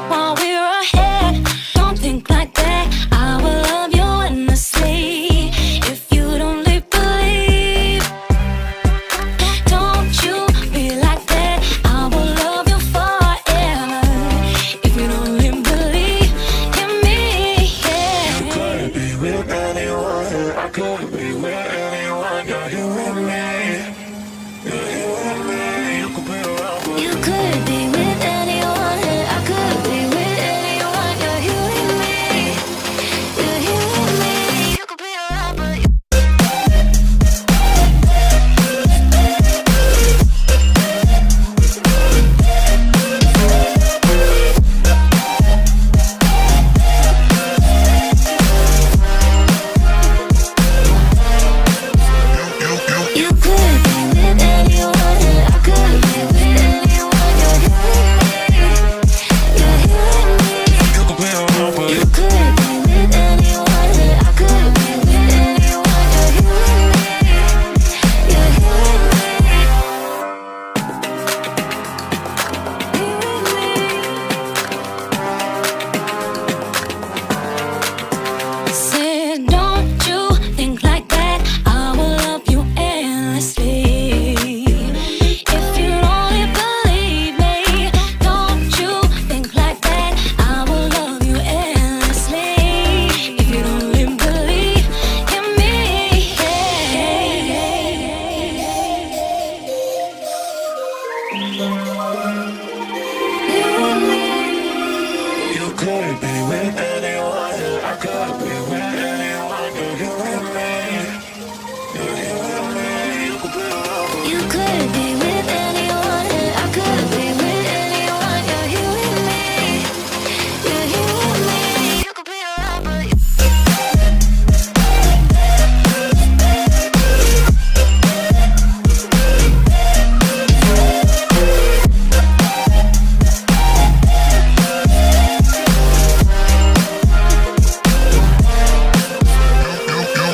while we're ahead. Don't think like that, I will love you endlessly. If you'd only believe, don't you be like that, I will love you forever. If you'd only believe in me, yeah. You could be with anyone, I could be with anyone. You're here with me, you're here with me. You could be around, but You could be with anyone, I could be with anyone. You're here with me, you're here with me. You could be around, but you could be with anyone, I could be with anyone. You're here with me, you're here with me. you could be around, but You could be with anyone, I could be with anyone. You're here with me, you're here with me. Said, don't you think like that, I will love you endlessly. If you only believe me, don't you think like that, I will love you endlessly. If you only believe in me, you could be with anyone, I could be with anyone. You're here with me, you're here with me. You could be around, but you could be with anyone, I could be with anyone. You're here with me, you're here with me. You could be around, but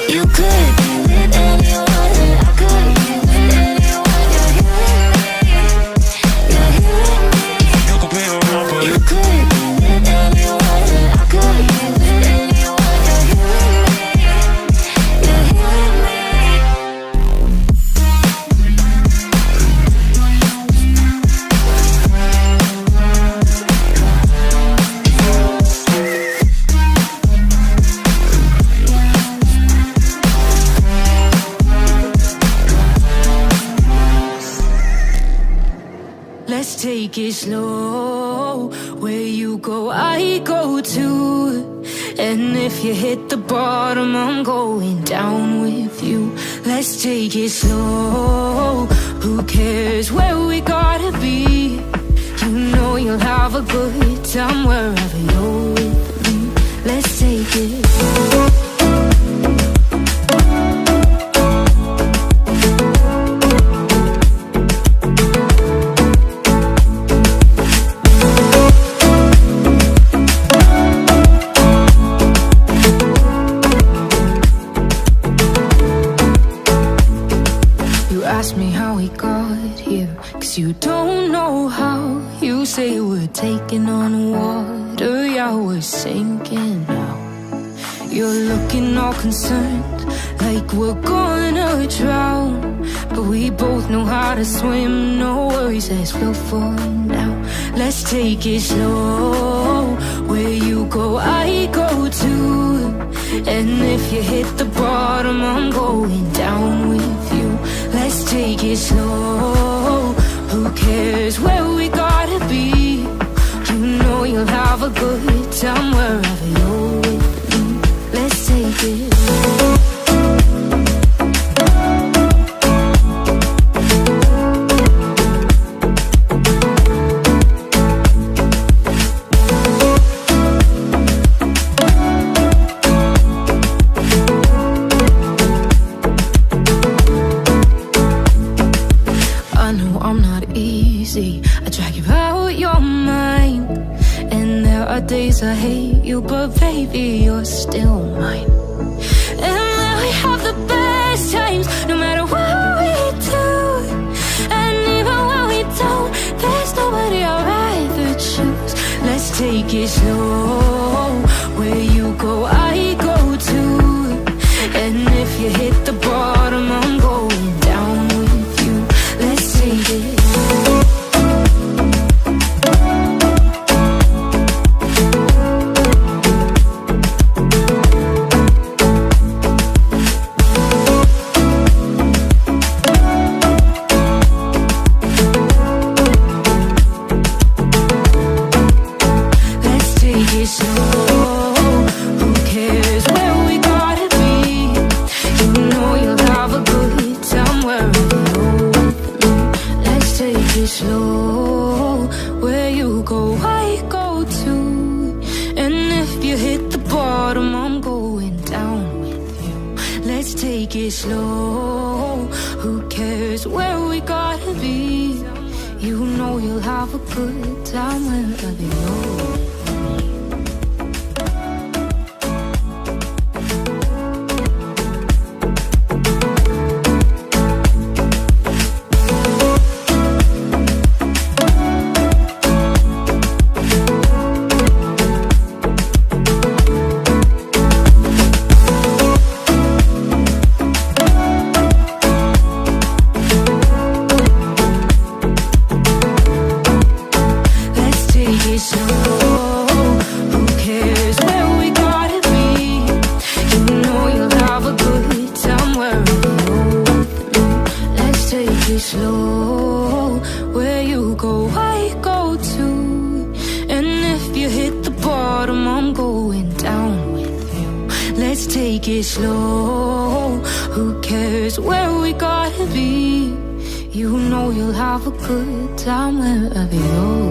you could be with anyone, I could be with anyone. You're here with me, you're here with me. you could be around, but You could be with anyone, I could be with anyone. You're here with me, you're here with me. Let's take it slow. Where you go, I go too. And if you hit the bottom, I'm going down with you. Let's take it slow. Who cares where we gotta be? You know you'll have a good time wherever you're with me. Let's take it. You ask me how we got here, 'cause you don't know how. You say we're taking on water, yeah, we're sinking now. You're looking all concerned, like we're gonna drown. But we both know how to swim, no worries, let's flow for now. Let's take it slow. Where you go, I go too. And if you hit the bottom, I'm going down with you. Let's take it slow. Who cares where we gotta be? You know you'll have a good time wherever you're with me. Let's take it. I know I'm not easy, I drag you out your mind. And there are days I hate you, but baby, you're still mine. And then we have the best times, no matter what we do. And even when we don't, there's nobody I'd rather choose. Let's take it slow. Where you go, I go too. And if you hit the bottom, I'm going down with you. Let's take it. Slow, where you go, I go too. And if you hit the bottom, I'm going down with you. Let's take it slow. Who cares where we gotta be? You know you'll have a good time wherever you're. Slow, where you go, I go too. And if you hit the bottom, I'm going down with you. Let's take it slow. Who cares where we gotta be? You know you'll have a good time wherever you're.